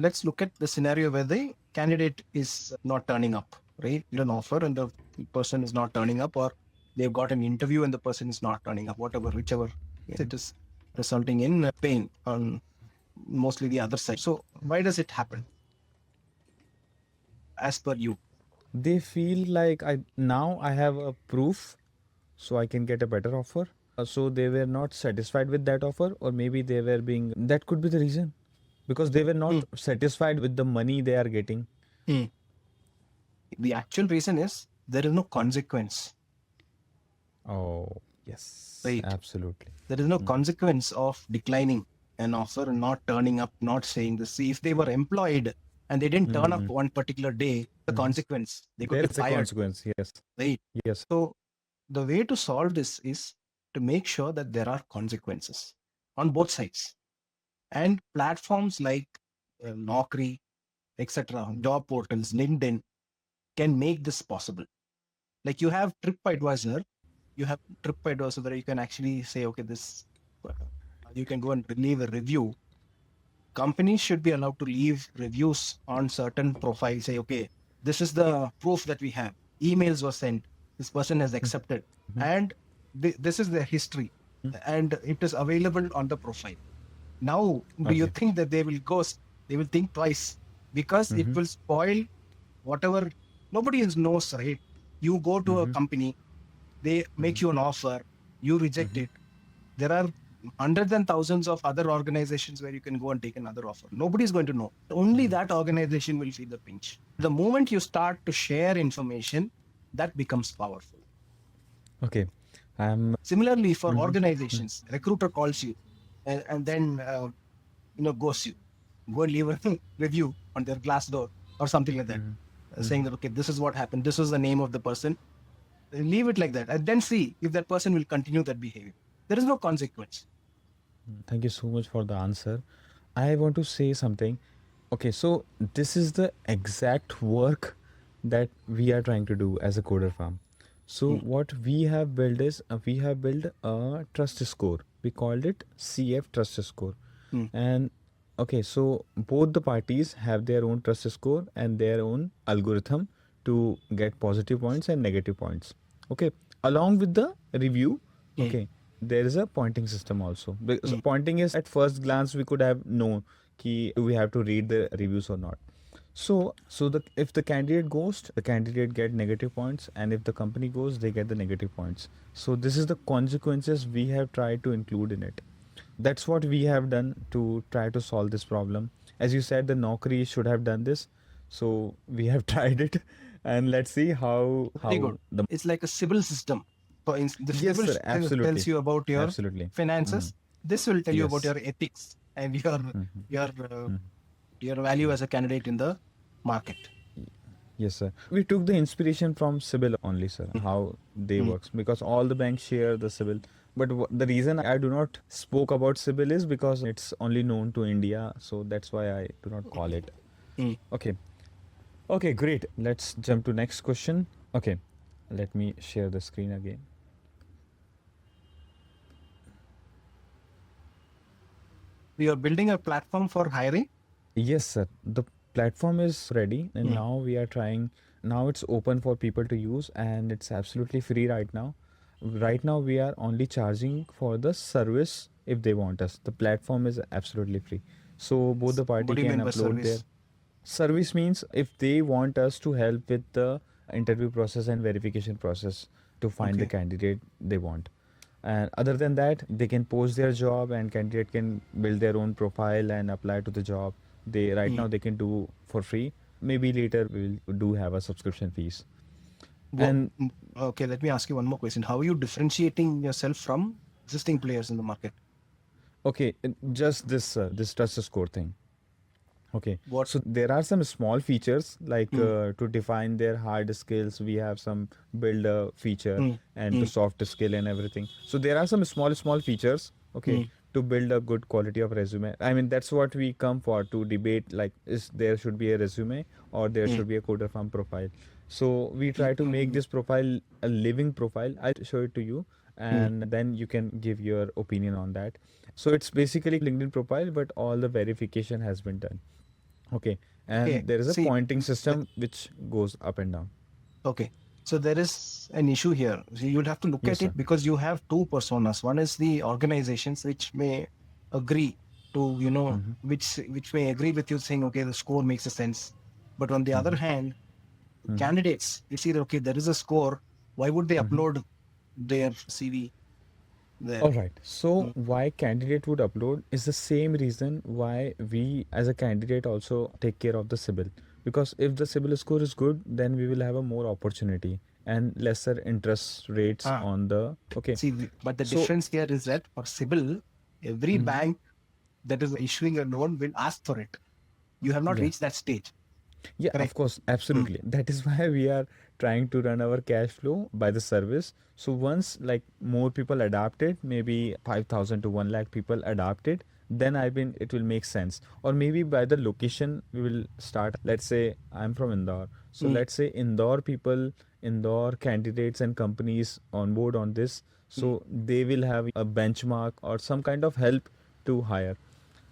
Let's look at the scenario where the candidate is not turning up, right? You an offer and the person is not turning up, or they've got an interview and the person is not turning up, whatever, whichever. It is resulting in pain on mostly the other side. So why does it happen as per you? They feel like I have a proof, so I can get a better offer. So they were not satisfied with that offer, or maybe they were being, that could be the reason, because they were Hmm. not satisfied with the money they are getting. Hmm. The actual reason is there is no consequence, Oh, yes, right? absolutely. There is no consequence of declining an offer and not turning up, not saying this. See, if they were employed and they didn't turn up Mm-hmm. one particular day, the consequence, they could There be is a fired, consequence. Yes. right? Yes. So the way to solve this is to make sure that there are consequences on both sides. And platforms like Naukri, etc., job portals, LinkedIn can make this possible. Like you have TripAdvisor where you can actually say, okay, this, you can go and leave a review. Companies should be allowed to leave reviews on certain profiles. Say, okay, this is the proof that we have. Emails were sent. This person has accepted, and this is their history, and it is available on the profile. Now, do you Okay. think that they will ghost? They will think twice because it will spoil whatever. Nobody knows, right? You go to a company, they make you an offer, you reject it. There are hundreds and thousands of other organizations where you can go and take another offer. Nobody's going to know. Only that organization will feel the pinch. The moment you start to share information, that becomes powerful. Okay. I'm. Similarly, for organizations, recruiter calls you and then ghosts you. Go and leave a review on their Glassdoor or something like that, saying that, okay, this is what happened. This is the name of the person. Leave it like that and then see if that person will continue that behavior. There is no consequence. Thank you so much for the answer. I want to say something. Okay, so this is the exact work that we are trying to do as a coder farm. So Hmm. what we have built is we have built a trust score. We called it CF trust score. Hmm. And okay, so both the parties have their own trust score and their own algorithm to get positive points and negative points. Okay, along with the review, Hmm. okay, there is a pointing system also. Because Hmm. pointing is at first glance we could have known ki do we have to read the reviews or not. So the if the candidate goes, the candidate get negative points, and if the company goes, they get the negative points. So this is the consequences we have tried to include in it. That's what we have done to try to solve this problem. As you said, the Naukri should have done this, so we have tried it, and let's see Very good. how the. It's like a civil system. The Yes, civil sir. tells Absolutely, you about your absolutely. finances. This will tell you about Yes. your ethics and your uh, your value as a candidate in the market. Yes, sir. We took the inspiration from Sibyl only, sir, how they Hmm. works, because all the banks share the Sibyl. But the reason I do not spoke about Sibyl is because it's only known to India, so that's why I do not call it. Hmm. Okay. Okay, great. Let's jump to next question. Okay. Let me share the screen again. We are building a platform for hiring. Yes, sir. The platform is ready, and Hmm. now we are trying. Now it's open for people to use, and it's absolutely free right now. Right now, we are only charging for the service if they want us. The platform is absolutely free. So both the What party do you can mean by upload their service? service means if they want us to help with the interview process and verification process to find the Okay. candidate they want. And other than that, they can post their job and candidate can build their own profile and apply to the job. They right Hmm. now they can do for free. Maybe later we'll do have a subscription fees. Wha- And okay, let me ask you one more question. How are you differentiating yourself from existing players in the market? okay, just this trust score thing. Okay, What? so there are some small features like Hmm. to define their hard skills. We have some build a feature Hmm. and to Hmm. soft skill and everything. So there are some small features. Okay, Hmm. to build a good quality of resume. I mean that's what we come for to debate. Like, is there should be a resume or there Hmm. should be a coder farm profile. So we try to make Hmm. this profile a living profile. I'll show it to you, Hmm. and then you can give your opinion on that. So it's basically LinkedIn profile, but all the verification has been done. Okay, Okay. and there is a See, pointing system which goes up and down. okay. So there is an issue here. So you'll have to look Yes, at sir. it because you have two personas. One is the organizations which may agree to, which may agree with you saying, okay, the score makes a sense. But on the other hand, candidates, you see that, okay, there is a score. Why would they upload their CV there? All right. So Mm, why candidate would upload is the same reason why we as a candidate also take care of the CIBIL. Because if the CIBIL score is good, then we will have a more opportunity and lesser interest rates ah, on the okay. See, but the So difference here is that for CIBIL, every bank that is issuing a loan will ask for it. You have not yeah. reached that stage. Yeah, of Correct. course, Mm, absolutely. That is why we are trying to run our cash flow by the service. So once like more people adopt it, maybe 5,000 to 1 lakh people adopt it, then I mean it will make sense. Or maybe by the location we will start. Let's say I'm from Indore. So mm, let's say Indore people, Indore candidates and companies on board on this. mm. So they will have a benchmark or some kind of help to hire.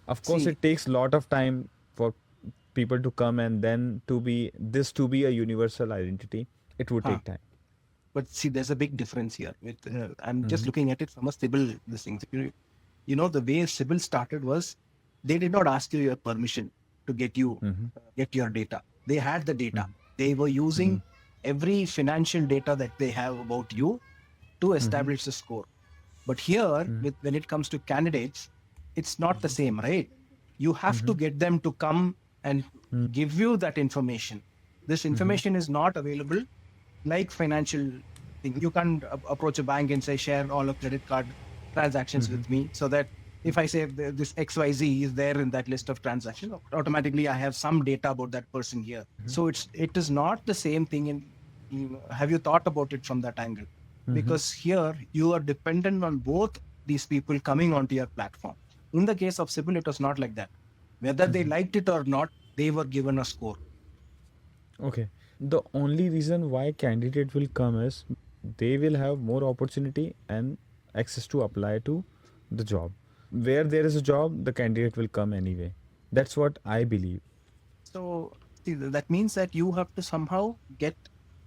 Of course, See, it takes a lot of time for people to come and then to be a universal identity. It would huh. take time. But see, there's a big difference here. I'm just Mm-hmm. looking at it from a Sybil this thing. The way Sybil started was they did not ask you your permission to get your data. They had the data. They were using every financial data that they have about you to establish the score. But here, when it comes to candidates, it's not the same, right? You have to get them to come and give you that information. This information is not available like financial thing. You can't approach a bank and say, share all of credit card transactions with me so that if I say this XYZ is there in that list of transactions, automatically I have some data about that person here. So it is not the same thing. Have you thought about it from that angle? Because here you are dependent on both these people coming onto your platform. In the case of Sybil, it was not like that. Whether they liked it or not, they were given a score. Okay. The only reason why candidate will come is they will have more opportunity and access to apply to the job. Where there is a job, the candidate will come anyway. That's what I believe. So see, that means that you have to somehow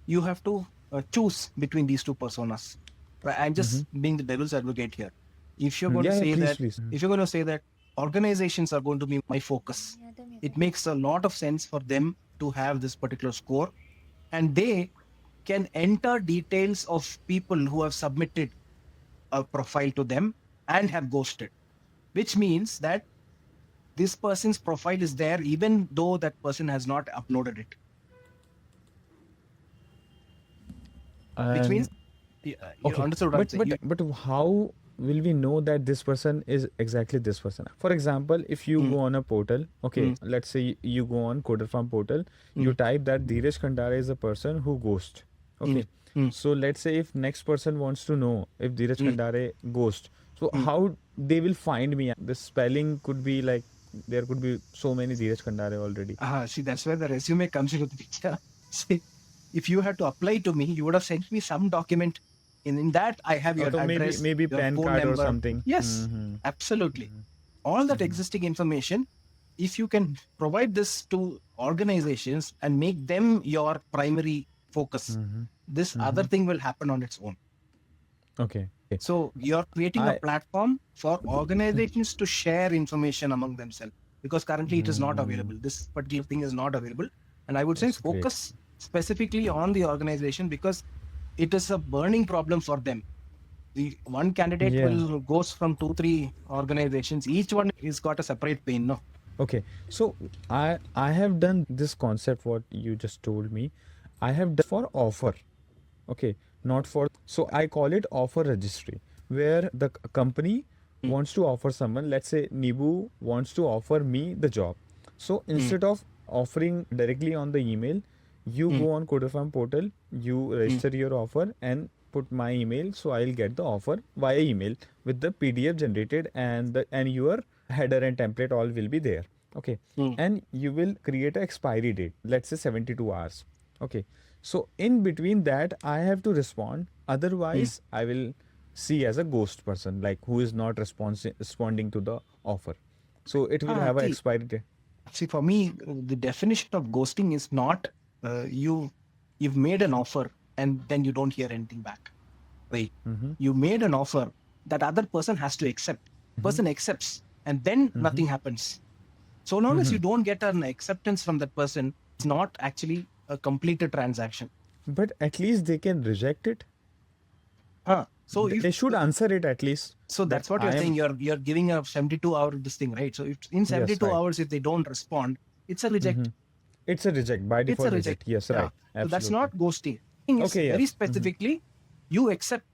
you have to choose between these two personas. Right? I'm just being the devil's advocate here. If you're going to Yeah, yeah, say please, that, please. if you're going to say that organizations are going to be my focus, it makes a lot of sense for them to have this particular score, and they can enter details of people who have submitted a profile to them and have ghosted, which means that this person's profile is there even though that person has not uploaded it, which means And you okay, understood what I'm but saying. how will we know that this person is exactly this person? For example, if you Mm, go on a portal, okay, mm, let's say you go on Coderfarm portal, you mm, type that Dheeraj Kandara is a person who ghost. mm, Okay, mm, so let's say if next person wants to know if Dheeraj mm, Kandare ghost, so mm. how they will find me? The spelling could be like there could be so many Dheeraj Kandare already. See, that's where the resume comes into the picture. See, if you had to apply to me, you would have sent me some document. In that, I have your So address, maybe your PAN phone card or number. something. Yes, Mm-hmm. absolutely. All that existing information, if you can provide this to organizations and make them your primary focus, this other thing will happen on its own. Okay. So you're creating a I platform for organizations to share information among themselves because currently it is not available. This particular thing is not available. And I would say That's great. focus specifically on the organization because it is a burning problem for them. The one candidate Yeah. will goes from 2, 3 organizations. Each one is got a separate pain. No. Okay. So I have done this concept what you just told me. I have done for offer. Okay, not for so I call it offer registry where the company Mm, wants to offer someone, let's say Nibu wants to offer me the job. So mm, instead of offering directly on the email, you mm, go on Coderfarm portal, you mm, register your offer and put my email, so I'll get the offer via email with the PDF generated and your header and template all will be there. Okay, mm, and you will create a expiry date, let's say 72 hours. Okay, so in between that I have to respond, mm. otherwise I will see as a ghost person, like who is not responding to the offer. So it will have an See, expiry date. See, for me, the definition of ghosting is not you've made an offer and then you don't hear anything back. Right? You made an offer that other person has to accept. Person accepts, and then nothing happens. So long as you don't get an acceptance from that person, it's not actually a completed transaction. But at least they can reject it. So if They should answer it at least. so that's what you're saying. You're giving a 72-hour this thing, right? So if in 72 right. hours, if they don't respond, it's a reject. It's a reject by It's a default. reject. Yes, Yeah. right. So that's Absolutely. not ghosting. Thing is Okay, very yes. specifically, you accept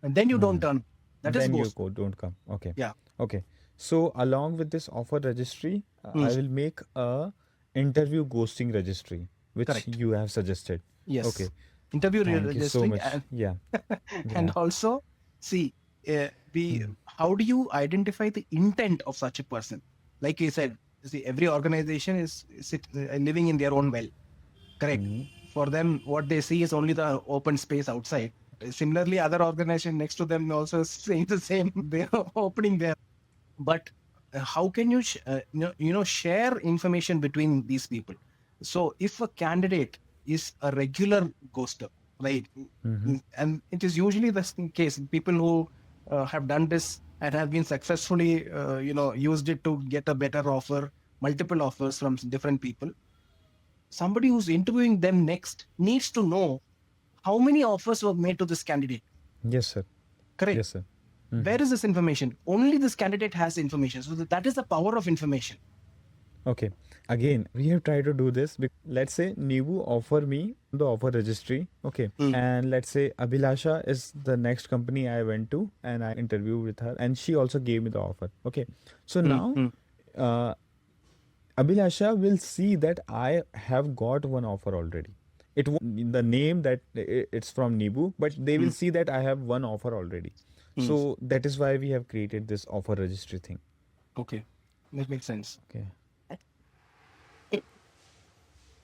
and then you don't turn. That is Then you ghost. don't come. Okay. Yeah. Okay. So along with this offer registry, I will make a interview ghosting registry, which Correct. you have suggested. Yes. Okay. Interview Thank you so registering much. and Yeah. and also see how do you identify the intent of such a person? Like you said, see, every organization is living in their own well. Correct. For them, what they see is only the open space outside. Similarly, other organization next to them also saying the same. They are opening there. But how can you share information between these people? So if a candidate is a regular ghoster, right, and it is usually the case, people who have done this and have been successfully used it to get a better offer, multiple offers from different people. Somebody who's interviewing them next needs to know how many offers were made to this candidate. Yes, sir. Correct. Yes, sir. Where is this information? Only this candidate has information. So that is the power of information. Okay. Again, we have tried to do this. Let's say Nibu offer me the offer registry. Okay. And let's say Abhilasha is the next company I went to and I interviewed with her and she also gave me the offer. Okay. So now Abhilasha will see that I have got one offer already. It won't the name that it's from Nibu, but they will see that I have one offer already. So that is why we have created this offer registry thing. Okay. That makes sense. Okay.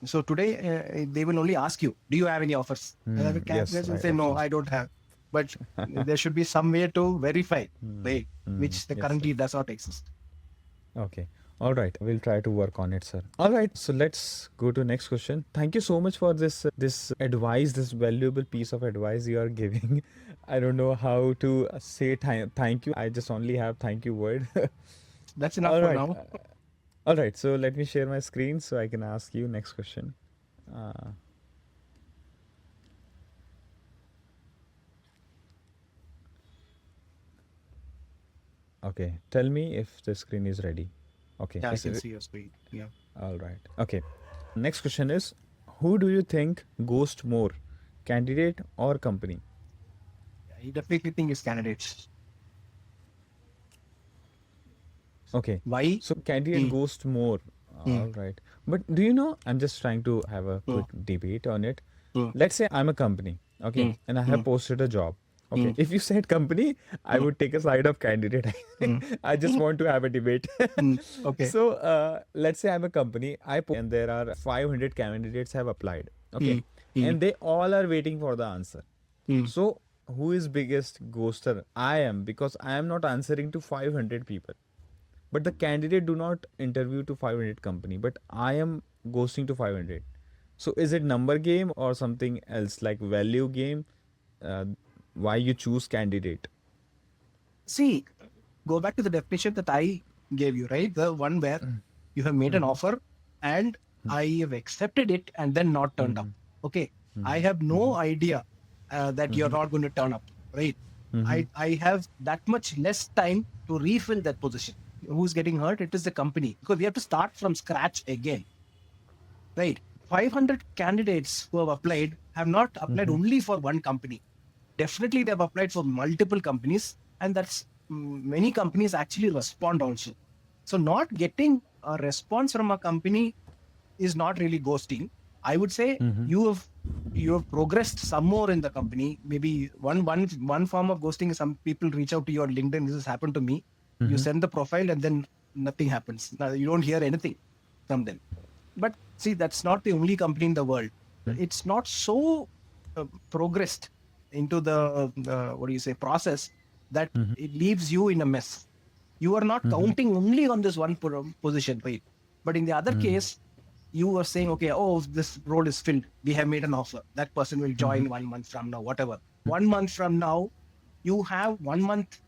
So today they will only ask you, do you have any offers? And yes, will right, say, of no, course. I don't have. But there should be some way to verify, right? Which yes, currently does not exist. Okay. All right. We'll try to work on it, sir. All right. So let's go to next question. Thank you so much for this advice, this valuable piece of advice you are giving. I don't know how to say thank you. I just only have thank you word. That's enough All for right. now. All right. So let me share my screen so I can ask you next question. Okay. Tell me if the screen is ready. Okay. Yeah, I can see your screen. Yeah. All right. Okay. Next question is, who do you think ghost more, candidate or company? I definitely think it's candidates. Okay. Why? So candidate ghost more. All right. But do you know, I'm just trying to have a quick debate on it. Let's say I'm a company, okay, and I have posted a job. Okay. If you said company, I would take a side of candidate. I just want to have a debate. Okay. So let's say I'm a company, and there are 500 candidates have applied. Okay. And they all are waiting for the answer. So who is biggest ghoster? I am, because I am not answering to 500 people. But the candidate do not interview to 500 company, but I am ghosting to 500. So is it number game or something else like value game? Why you choose candidate? See, go back to the definition that I gave you, right? The one where you have made an offer and I have accepted it and then not turned up. Okay. I have no idea that you're not going to turn up, right? I have that much less time to refill that position. Who's getting hurt? It is the company, because we have to start from scratch again, right? 500 candidates who have applied have not applied only for one company. Definitely they have applied for multiple companies, and that's many companies actually respond also. So not getting a response from a company is not really ghosting. I would say you have progressed some more in the company. Maybe one form of ghosting is some people reach out to you on LinkedIn. This has happened to me. You send the profile and then nothing happens. Now, you don't hear anything from them. But see, that's not the only company in the world. It's not so progressed into the process that it leaves you in a mess. You are not counting only on this one position, right? But in the other case, you were saying, okay, oh, this role is filled. We have made an offer. That person will join 1 month from now, whatever. 1 month from now, you have 1 month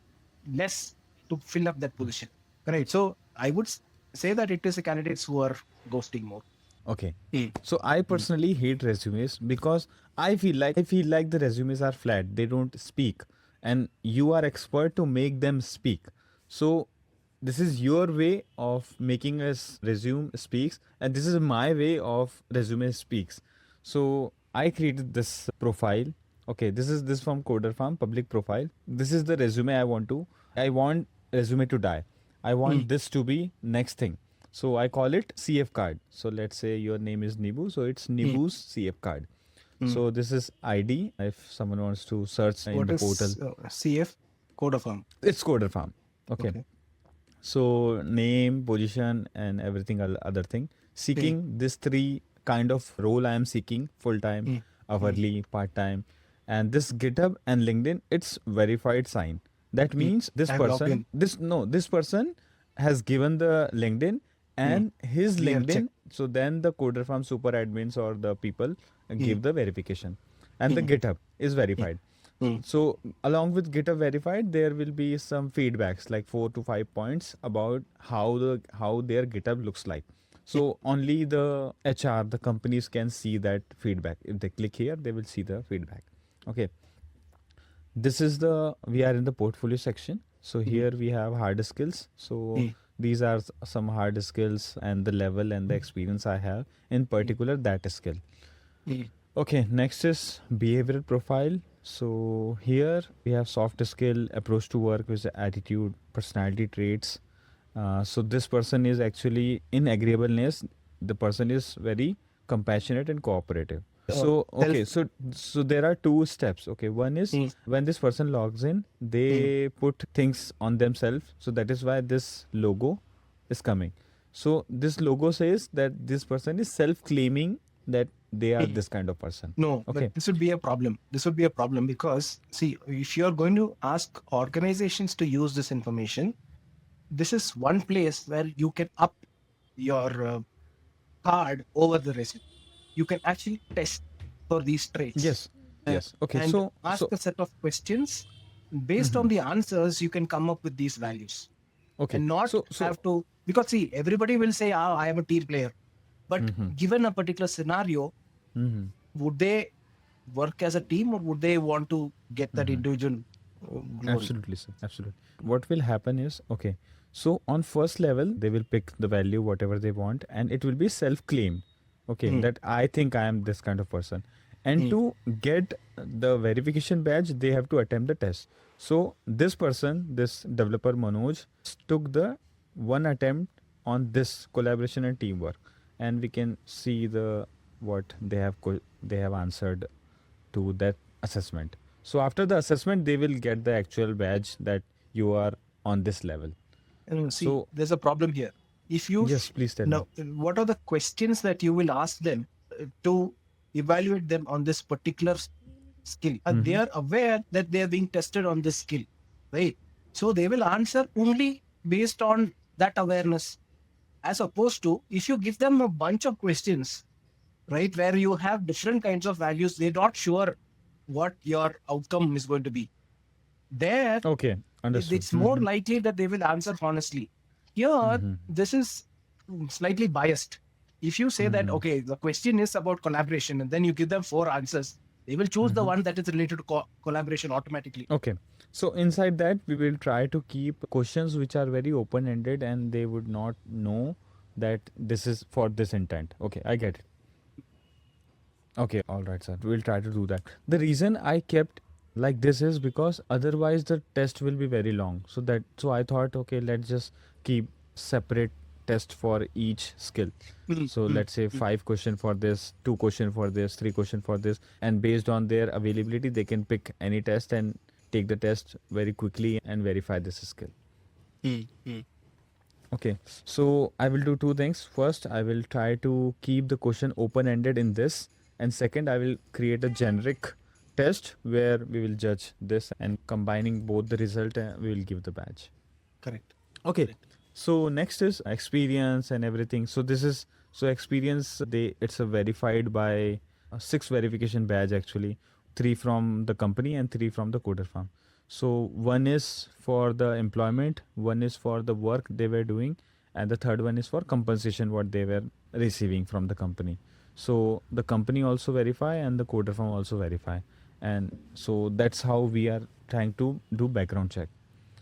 less to fill up that position. Correct. So I would say that it is the candidates who are ghosting more. Okay. Mm. So I personally hate resumes because I feel like the resumes are flat. They don't speak, and you are expert to make them speak. So this is your way of making us resume speaks, and this is my way of resume speaks. So I created this profile. Okay, this from Coderfarm public profile. This is the resume I want to. I want resume to die. I want this to be next thing. So I call it CF card. So let's say your name is Nibu. So it's Nibu's CF card. So this is ID. If someone wants to search in What the is portal, CF? Coderfarm. it's Coderfarm. Okay. Okay. So name, position, and everything other thing. Seeking this three kind of role I am seeking: full time, hourly, part time, and this GitHub and LinkedIn. It's verified sign. That means this I've logged person, in. this person has given the LinkedIn and his Clear check. LinkedIn. So then the Coderfarm super admins or the people give the verification, and the GitHub is verified. So along with GitHub verified, there will be some feedbacks like 4 to 5 points about how their GitHub looks like. So only the HR, the companies can see that feedback. If they click here, they will see the feedback. Okay. This is we are in the portfolio section. So here we have hard skills. So these are some hard skills and the level and the experience I have in particular that skill. Okay, next is behavioral profile. So here we have soft skill, approach to work with attitude, personality traits. So this person is actually in agreeableness. The person is very compassionate and cooperative. So okay, so there are two steps. Okay, one is when this person logs in, they put things on themselves. So that is why this logo is coming. So this logo says that this person is self-claiming that they are this kind of person. No, Okay. but this would be a problem. This would be a problem because, see, if you're going to ask organizations to use this information, this is one place where you can up your card over the resume. You can actually test for these traits. Yes. Yes. Okay. And So ask so a set of questions. Based on the answers, you can come up with these values. okay. And not so have to, because see, everybody will say, I am a team player. But given a particular scenario, would they work as a team or would they want to get that individual glory? absolutely, sir. Absolutely. What will happen is, okay, so on first level, they will pick the value, whatever they want, and it will be self-claimed. Okay, that I think I am this kind of person. And to get the verification badge, they have to attempt the test. So this person, this developer Manoj, took the one attempt on this collaboration and teamwork, and we can see what they have answered to that assessment. So after the assessment, they will get the actual badge that you are on this level. And see, So- there's a problem here. If you Yes, please tell now, what are the questions that you will ask them to evaluate them on this particular skill? And they are aware that they are being tested on this skill, right? So they will answer only based on that awareness, as opposed to if you give them a bunch of questions, right, where you have different kinds of values, they're not sure what your outcome is going to be. There, Okay, understood. it's more likely that they will answer honestly. Here, this is slightly biased. If you say that, okay, the question is about collaboration, and then you give them 4 answers, they will choose the one that is related to collaboration automatically. Okay. So inside that, we will try to keep questions which are very open-ended and they would not know that this is for this intent. Okay, I get it. Okay, all right, sir. We'll try to do that. The reason I kept like this is because otherwise the test will be very long. So I thought, okay, let's just keep separate test for each skill. So let's say 5 question for this, 2 question for this, 3 question for this, and based on their availability, they can pick any test and take the test very quickly and verify this skill. Okay, so I will do 2 things. First, I will try to keep the question open-ended in this, and second, I will create a generic test where we will judge this, and combining both the result, we will give the badge. Correct. Okay, So next is experience and everything. So this is so experience. It's a verified by six verification badge actually, three from the company and three from the Coderfarm. So one is for the employment, one is for the work they were doing, and the third one is for compensation what they were receiving from the company. So the company also verify and the Coderfarm also verify, and so that's how we are trying to do background check.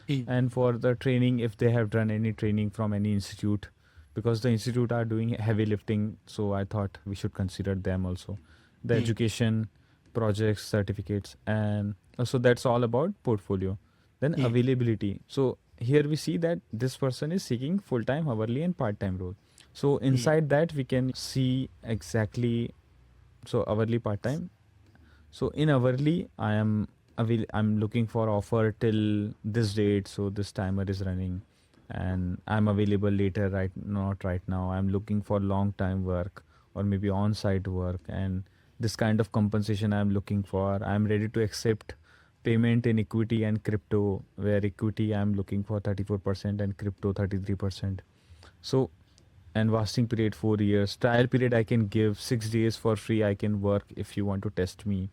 And for the training, if they have done any training from any institute, because the institute are doing heavy lifting, so I thought we should consider them also, the education, projects, certificates. And so that's all about portfolio. Then availability, so here we see that this person is seeking full-time, hourly and part-time role. So inside that we can see exactly, so hourly, part-time. So in hourly, I'm looking for offer till this date. So this timer is running, and I'm available later. Right, not right now. I'm looking for long time work or maybe on-site work, and this kind of compensation I'm looking for. I'm ready to accept payment in equity and crypto. Where equity I'm looking for 34% and crypto 33%. So, and vesting period 4 years. Trial period I can give 6 days for free. I can work if you want to test me.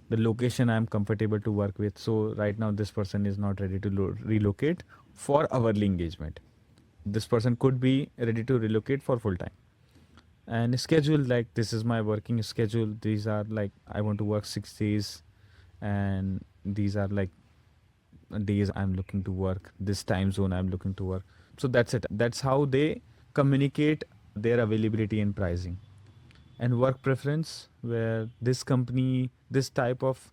The location I'm comfortable to work with. So right now this person is not ready to relocate for hourly engagement. This person could be ready to relocate for full time. And schedule, like this is my working schedule. These are like I want to work 6 days, and these are like days I'm looking to work. This time zone I'm looking to work. So that's it. That's how they communicate their availability and pricing. And work preference, where this type of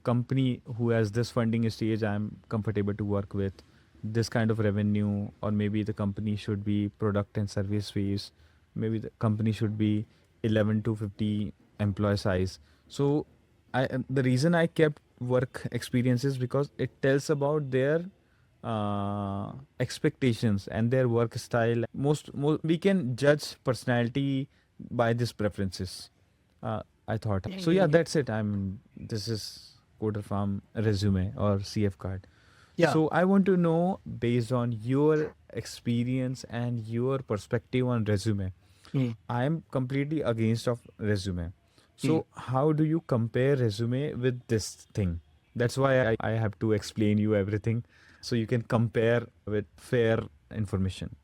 company who has this funding stage, I'm comfortable to work with this kind of revenue, or maybe the company should be product and service fees, maybe the company should be 11 to 50 employee size. So the reason I kept work experiences because it tells about their expectations and their work style. Most we can judge personality by these preferences. I thought. So yeah, that's it. This is Coderfarm resume or CF card. Yeah. So I want to know, based on your experience and your perspective on resume. I am completely against of resume. So how do you compare resume with this thing? That's why I have to explain you everything, so you can compare with fair information.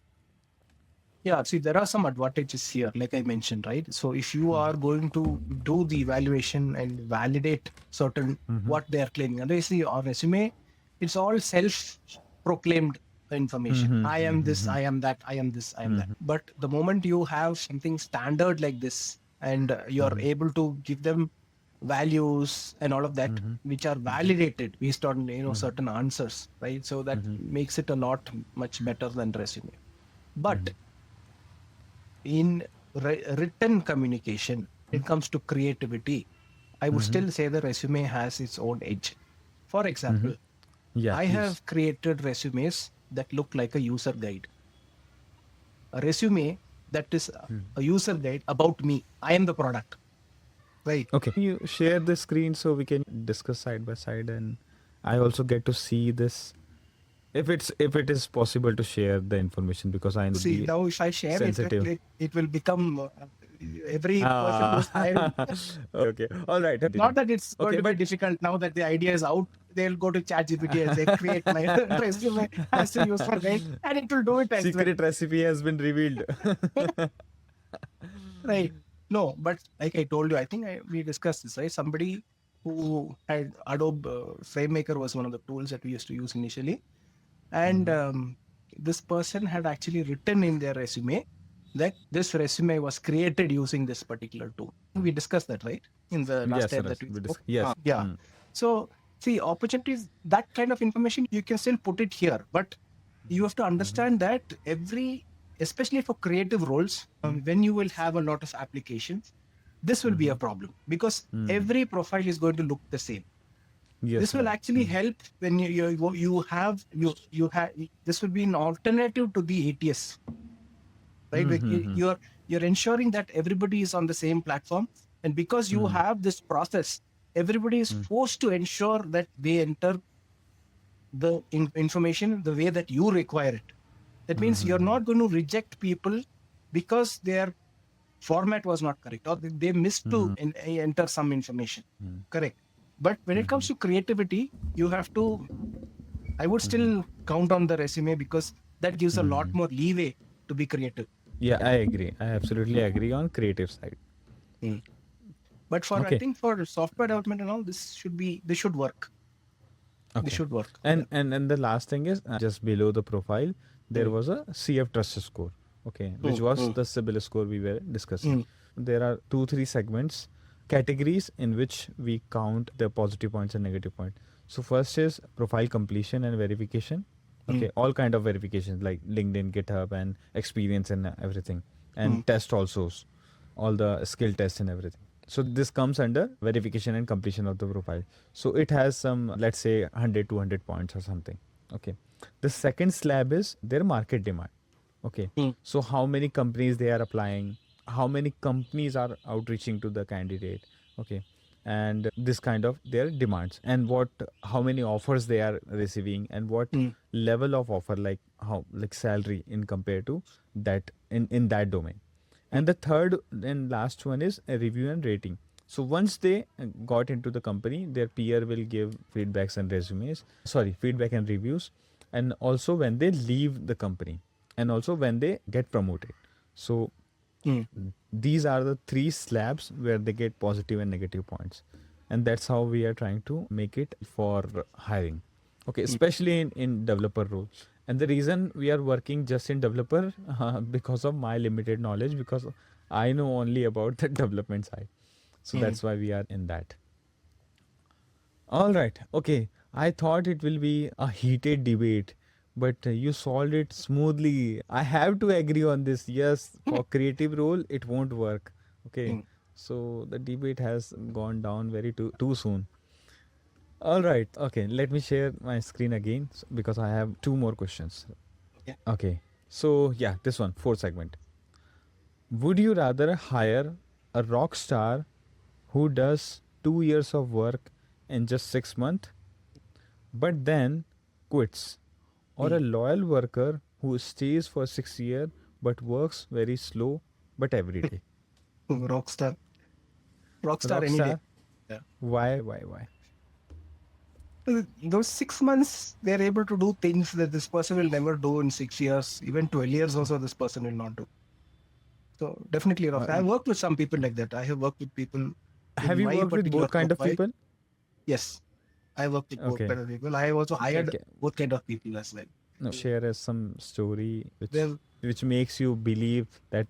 Yeah, see, there are some advantages here, like I mentioned, right? So if you are going to do the evaluation and validate certain what they are claiming, otherwise, see, our resume, it's all self-proclaimed information. I am this, I am that, I am this, I am that. But the moment you have something standard like this, and you're able to give them values and all of that, which are validated based on certain answers, right? So that makes it a lot much better than resume. But in written communication, it comes to creativity, I would still say the resume has its own edge. For example, Yeah, I please. have created resumes that look like a user guide. A resume that is a user guide about me. I am the product. Right. Okay. Can you share the screen so we can discuss side by side, and I also get to see this. If it is possible to share the information, because I would See, be now if I share sensitive. it will become every person who's hiring. Okay. All right. Not that it's going Okay, to be but difficult now that the idea is out. They'll go to ChatGPT and say, create my resume as a user guide, and it will do it as well. secret recipe has been revealed. Right. No, but like I told you, I think we discussed this, right? Somebody who had Adobe FrameMaker was one of the tools that we used to use initially. And this person had actually written in their resume that this resume was created using this particular tool. We discussed that, right? In the last Yes, time sir, that we spoke. yes. Yeah. So, see, opportunities, that kind of information, you can still put it here. But you have to understand that especially for creative roles, when you will have a lot of applications, this will be a problem because every profile is going to look the same. Yes, This will right. actually help when you have this will be an alternative to the ATS, right? You're ensuring that everybody is on the same platform, and because you have this process, everybody is forced to ensure that they enter the information the way that you require it. That means you're not going to reject people because their format was not correct or they missed to enter some information. Correct. But when it comes to creativity, you have to, I would still count on the resume because that gives a lot more leeway to be creative. Yeah, I agree. I absolutely agree on creative side. Mm. But for, I Okay. think for software development and all, this should work. This Okay. should work. And the last thing is just below the profile there Mm. was a CF trust score. Okay, which Mm. was Mm. the CIBIL score we were discussing. Mm. There are 2-3 segments, categories in which we count the positive points and negative points. So first is profile completion and verification. Okay, all kind of verifications like LinkedIn, GitHub, and experience and everything, and test also, all the skill tests and everything. So this comes under verification and completion of the profile. So it has some, let's say 100 200 points or something. Okay, the second slab is their market demand. Okay, Mm. so how many companies they are applying, how many companies are outreaching to the candidate. Okay, and this kind of their demands, and what, how many offers they are receiving, and what Mm. level of offer, like how, like salary in compared to that in that domain. And the third and last one is a review and rating. So once they got into the company, their peer will give feedbacks and resumes, sorry, feedback and reviews, and also when they leave the company, and also when they get promoted. So Mm. these are the three slabs where they get positive and negative points, and that's how we are trying to make it for hiring. Okay, especially in developer role. And the reason we are working just in developer because of my limited knowledge, because I know only about the development side, so Mm. that's why we are in that. All right. Okay. I thought it will be a heated debate, but you solved it smoothly. I have to agree on this. Yes, for creative role, it won't work. Okay. Mm. So the debate has gone down very too soon. All right. Okay. Let me share my screen again because I have two more questions. Okay. Okay. So yeah, this one, fourth segment. Would you rather hire a rock star who does 2 years of work in just 6 months, but then quits, or a Mm. loyal worker who stays for 6 years but works very slow but every day? Rockstar. Rockstar any day. Rockstar, Yeah. why? Those 6 months, they're able to do things that this person will never do in 6 years, even 12 years also, this person will not do. So definitely rock. Uh, I worked with some people like that. I have worked with people in have you my worked with particular both kind of profile. people? Yes, I worked with both Okay. kind of people. I have also Can, hired can, both kind of people as well. no, share us some story Well, which makes you believe that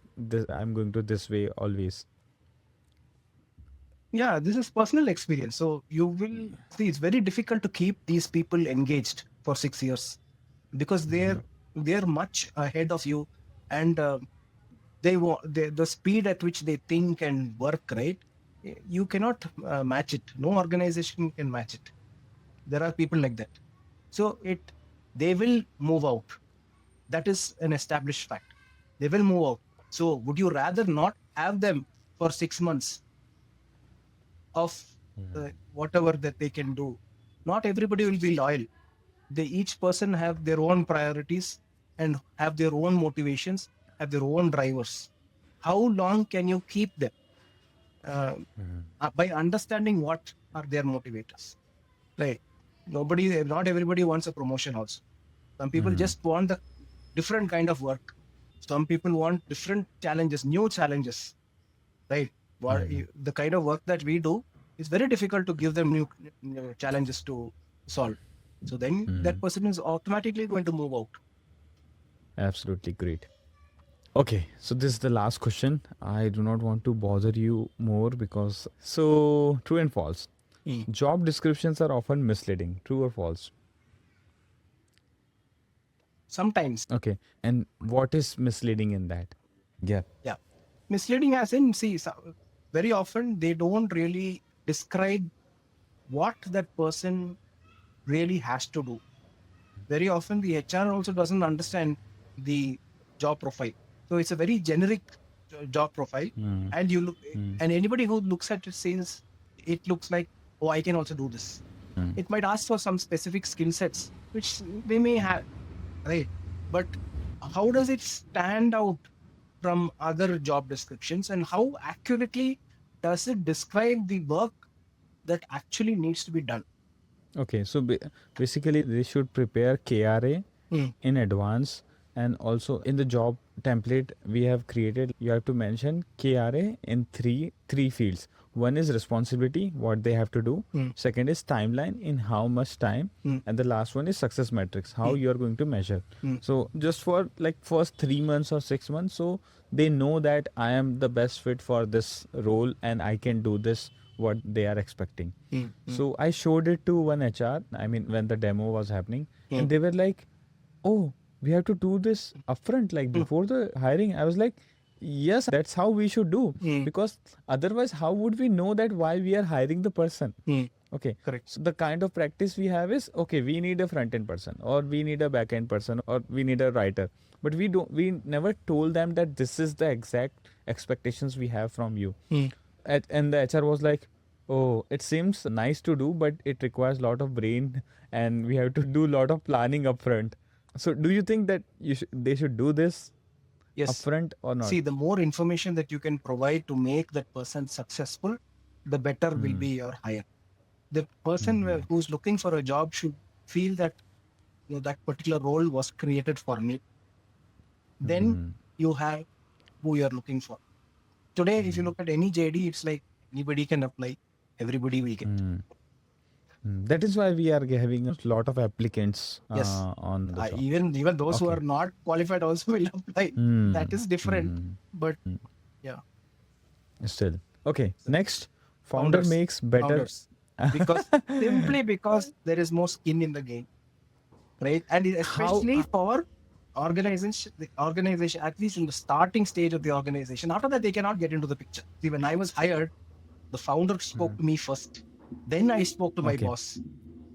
I'm going to this way always. yeah, this is personal experience. So you will see it's very difficult to keep these people engaged for 6 years because they're much ahead of you, and the speed at which they think and work, right? You cannot match it. No organization can match it. There are people like that. So they will move out. That is an established fact. They will move out. So would you rather not have them for 6 months of whatever that they can do? Not everybody will be loyal. They each person have their own priorities and have their own motivations, have their own drivers. How long can you keep them? Uh, by understanding what are their motivators, right? Not everybody wants a promotion also. Some people just want the different kind of work. Some people want different challenges, new challenges, right? The kind of work that we do is very difficult to give them new challenges to solve. So then that person is automatically going to move out. Absolutely great. Okay, so this is the last question. I do not want to bother you more because, so true and false. Mm. Job descriptions are often misleading. True or false? Sometimes, Okay, and what is misleading in that? Yeah. yeah, misleading as in, see, very often they don't really describe what that person really has to do. Very often the HR also doesn't understand the job profile. So it's a very generic job profile. And and anybody who looks at it says it looks like, oh, I can also do this. It might ask for some specific skill sets, which they may have, right? But how does it stand out from other job descriptions, and how accurately does it describe the work that actually needs to be done? Okay, so basically they should prepare KRA Mm, in advance, and also in the job template we have created, you have to mention KRA in three fields. One is responsibility, what they have to do. mm, Second is timeline, in how much time. mm, And the last one is success metrics, how mm, you are going to measure. mm, So just for like first 3 months or 6 months, so they know that I am the best fit for this role and I can do this what they are expecting. mm, mm, So I showed it to one HR, I mean, when the demo was happening, mm, and they were like, oh, we have to do this upfront, like mm, before the hiring. I was like, yes, that's how we should do. mm, Because otherwise, how would we know that why we are hiring the person? mm. Okay. Correct. So the kind of practice we have is, okay, we need a front end person, or we need a back end person, or we need a writer. But we never told them that this is the exact expectations we have from you. Mm. And the HR was like, oh, it seems nice to do, but it requires a lot of brain and we have to do a lot of planning upfront. So do you think that they should do this Yes. upfront or not? See, the more information that you can provide to make that person successful, the better will be your hire. The person who's looking for a job should feel that that particular role was created for me. Then you have who you're looking for. Today, if you look at any JD, it's like anybody can apply, everybody will get. That is why we are having a lot of applicants Yes. on the job. Even those who Okay. are not qualified also will apply. That is different. But yeah, Still. Okay. Next, founder Founders. makes better. Founders. Because simply because there is more skin in the game, right? And especially for the organization, at least in the starting stage of the organization. After that, they cannot get into the picture. See, when I was hired, the founder spoke to me first. Then I spoke to my Okay. boss.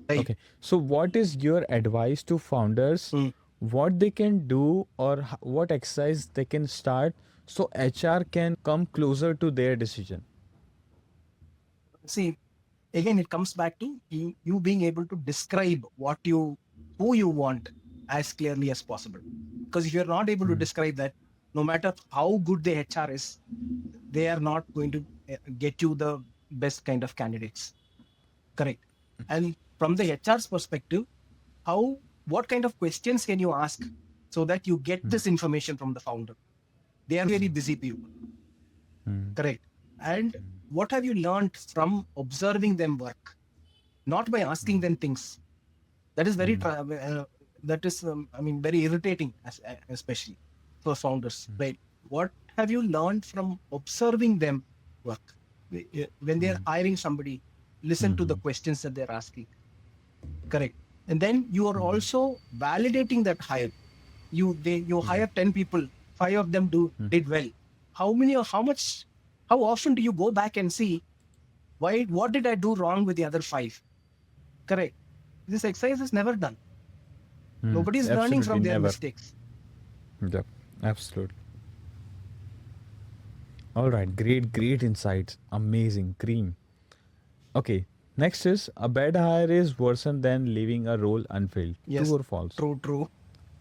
Right? Okay. So what is your advice to founders? Mm. What they can do, or what exercise they can start so HR can come closer to their decision? See, again, it comes back to you being able to describe who you want as clearly as possible. Because if you're not able to describe that, no matter how good the HR is, they are not going to get you the best kind of candidates. Correct. And from the HR's perspective, what kind of questions can you ask so that you get this information from the founder? They are very busy people. Correct. And what have you learned from observing them work? Not by asking them things. That is very very irritating, especially for founders, right? What have you learned from observing them work? When they are hiring somebody, listen to the questions that they're asking. Correct. And then you are also validating that hire. You hire 10 people, 5 of them did well. How often do you go back and see what did I do wrong with the other 5? Correct. This exercise is never done. Nobody is learning from their mistakes. Yeah, absolutely. All right, great insights. Amazing, cream. Okay, next is a bad hire is worse than leaving a role unfilled. Yes. True or false? True.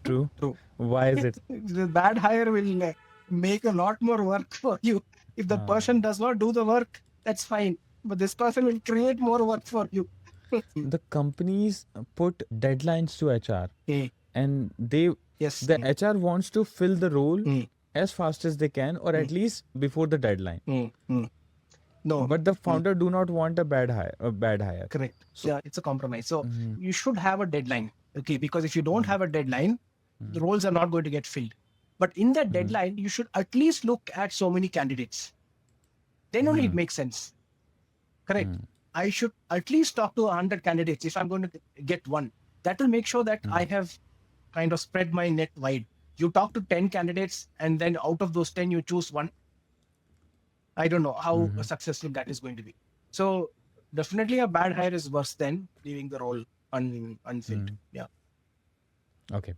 True. Why is it? The bad hire will make a lot more work for you. If the person does not do the work, that's fine. But this person will create more work for you. The companies put deadlines to HR, and the HR wants to fill the role as fast as they can, or at least before the deadline. No, but the founder do not want a bad hire. Correct. So, yeah, it's a compromise. So you should have a deadline. Okay, because if you don't have a deadline, the roles are not going to get filled. But in that deadline, you should at least look at so many candidates. Then only it makes sense. Correct. I should at least talk to 100 candidates if I'm going to get one. That will make sure that I have kind of spread my net wide. You talk to 10 candidates and then out of those 10, you choose one. I don't know how successful that is going to be. So definitely a bad hire is worse than leaving the role unfilled. Yeah. Okay.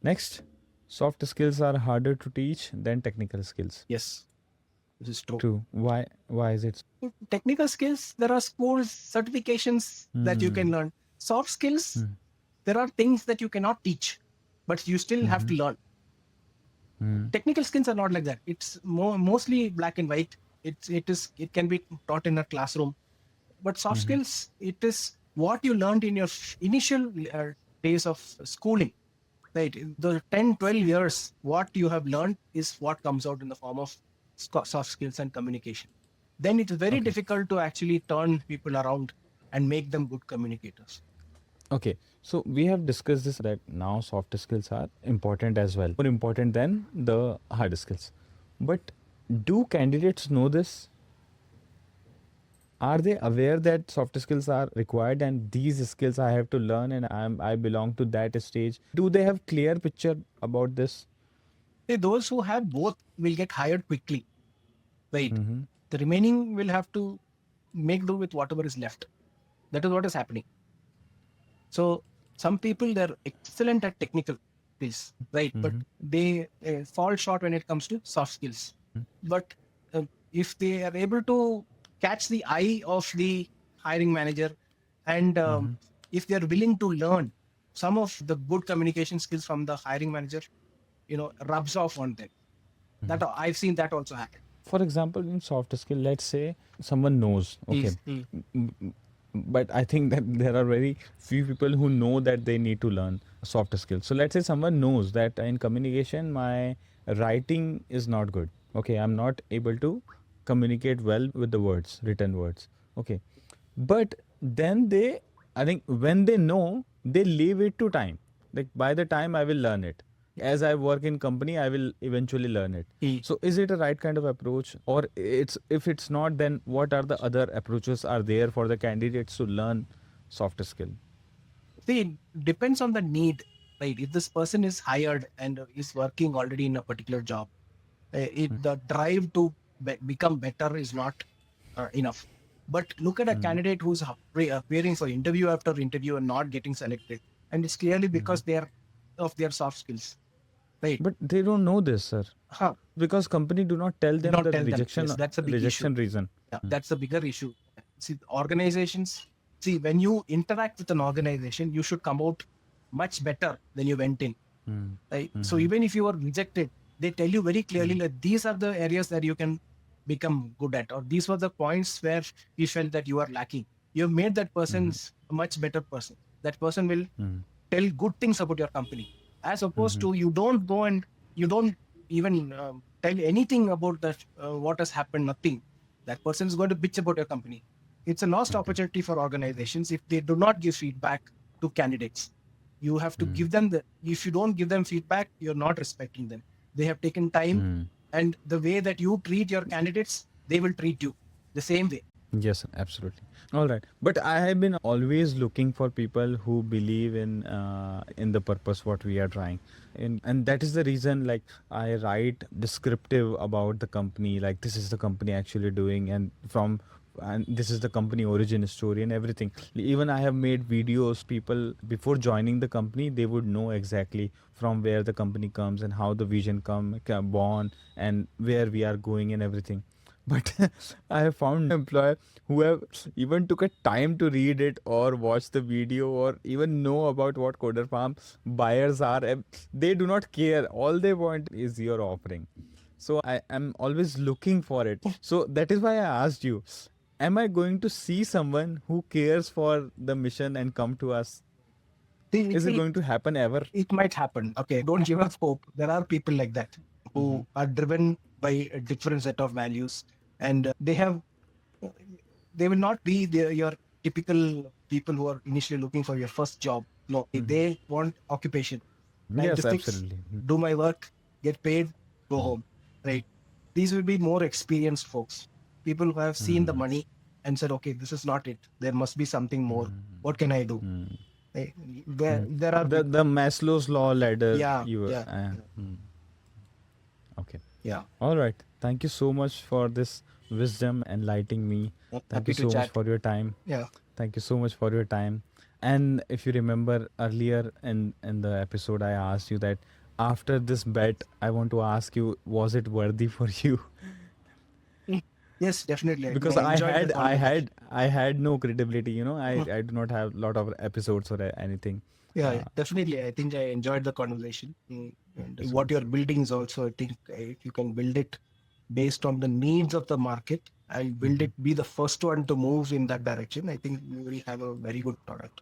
Next, soft skills are harder to teach than technical skills. Yes. This is true. True. Why is it? Technical skills, there are schools, certifications that you can learn. Soft skills, there are things that you cannot teach, but you still have to learn. Mm. Technical skills are not like that. It's mostly black and white. It can be taught in a classroom. But soft Mhm. skills, it is what you learned in your initial days of schooling, right? In the 10, 12 years, what you have learned is what comes out in the form of soft skills and communication. Then it is very Okay. difficult to actually turn people around and make them good communicators. Okay. So we have discussed this that now soft skills are important as well, more important than the hard skills. But do candidates know this? Are they aware that soft skills are required and these skills I have to learn and I belong to that stage? Do they have clear picture about this? See, those who have both will get hired quickly, right? Mm-hmm. The remaining will have to make do with whatever is left. That is what is happening. So some people, they're excellent at technical skills, right? But Mm-hmm. they fall short when it comes to soft skills. But if they are able to catch the eye of the hiring manager, and Mm-hmm. if they are willing to learn some of the good communication skills from the hiring manager, rubs off on them. That I've seen that also happen. For example, in soft skill, let's say someone knows, okay, Mm. but I think that there are very few people who know that they need to learn soft skills. So let's say someone knows that in communication, my writing is not good. Okay, I'm not able to communicate well with the words, written words. Okay, but then they, I think when they know, they leave it to time. Like by the time I will learn it, as I work in company, I will eventually learn it. Mm. So is it a right kind of approach, or it's, if it's not, then what are the other approaches are there for the candidates to learn soft skill? See, it depends on the need, right? If this person is hired and is working already in a particular job, the drive to become better is not enough. But look at a candidate who's appearing for interview after interview and not getting selected, and it's clearly because they are of their soft skills, right? But they don't know this, sir, Huh. because company do not tell Do them not the tell them. rejection Yes, that's a big issue. rejection reason. Yeah, that's the bigger issue. See, organizations, see, when you interact with an organization, you should come out much better than you went in. Right? So even if you are rejected, they tell you very clearly that these are the areas that you can become good at, or these were the points where you felt that you are lacking. You have made that person's a much better person. That person will tell good things about your company, as opposed to you don't go and you don't even tell anything about that what has happened. Nothing. That person is going to bitch about your company. It's a lost opportunity for organizations if they do not give feedback to candidates. You have to give them if you don't give them feedback, you're not respecting them. They have taken time, and the way that you treat your candidates, they will treat you the same way. Yes, sir, absolutely. All right, but I have been always looking for people who believe in the purpose what we are trying, and that is the reason like I write descriptive about the company, like this is the company actually doing, and this is the company origin story and everything. Even I have made videos. People before joining the company, they would know exactly from where the company comes and how the vision born and where we are going and everything. But I have found employer who have even took a time to read it or watch the video or even know about what Coderfarm buyers are. They do not care. All they want is your offering. So I am always looking for it. So that is why I asked you, am I going to see someone who cares for the mission and come to us? Is it going to happen ever? It might happen. Okay, don't give up hope. There are people like that who are driven by a different set of values, and they will not be your typical people who are initially looking for your first job. No, they want occupation, nine to Yes, six, absolutely. do my work, get paid, go home. Right? These will be more experienced folks, people who have seen the money and said, okay, this is not it. There must be something more. What can I do? Right? There are The Maslow's law ladder. yeah, You yeah, okay. yeah. All right. Thank you so much for this wisdom enlightening me. Thank Happy you to so much chat. for your time. Yeah. Thank you so much for your time. And if you remember earlier in the episode, I asked you that after this bet, I want to ask you, was it worthy for you? Yes, definitely. Because I enjoyed the conversation. I had no credibility. I do not have a lot of episodes or anything. Yeah, yeah, definitely. I think I enjoyed the conversation. And Yes, what you're building is also, I think, if you can build it based on the needs of the market and build it, be the first one to move in that direction, I think you will have a very good product.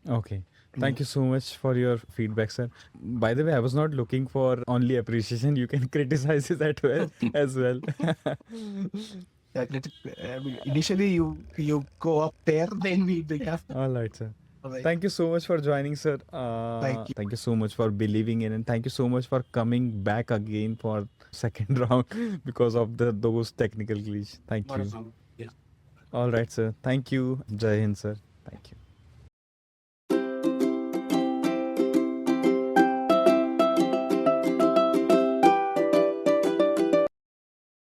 okay. Mm. Thank you so much for your feedback, sir. By the way, I was not looking for only appreciation. You can criticize it at well as well. Yeah, I mean, initially you go up there, then we have to. All right, sir. All right. Thank you so much for joining, sir. Thank you. Thank you so much for believing in, and thank you so much for coming back again for second round because of the those technical glitch. Thank Not a you. problem. Yes. All right, sir. Thank you. Jai Hind, sir. Thank you.